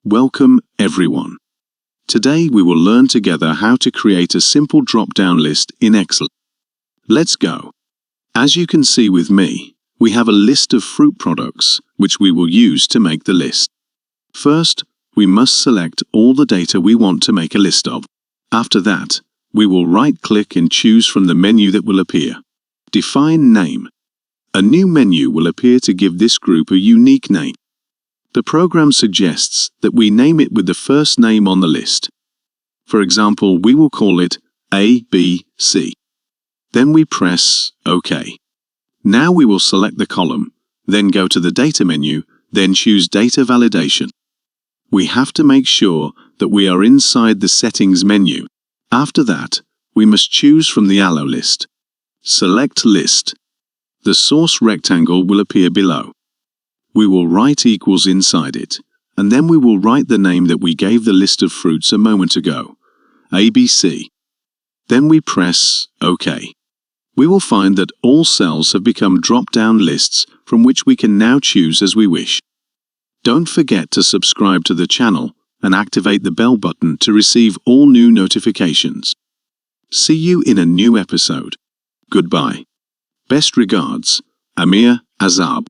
Welcome, everyone. Today we will learn together how to create a simple drop-down list in Excel. Let's go. As you can see with me, we have a list of fruit products which we will use to make the list. First, we must select all the data we want to make a list of. After that, we will right-click and choose from the menu that will appear. Define name. A new menu will appear to give this group a unique name. The program suggests that we name it with the first name on the list. For example, we will call it A, B, C. Then we press OK. Now we will select the column, then go to the Data menu, then choose Data Validation. We have to make sure that we are inside the Settings menu. After that, we must choose from the Allo list. Select List. The source rectangle will appear below. We will write equals inside it, and then we will write the name that we gave the list of fruits a moment ago, ABC. Then we press OK. We will find that all cells have become drop-down lists from which we can now choose as we wish. Don't forget to subscribe to the channel and activate the bell button to receive all new notifications. See you in a new episode. Goodbye. Best regards, Amir Azab.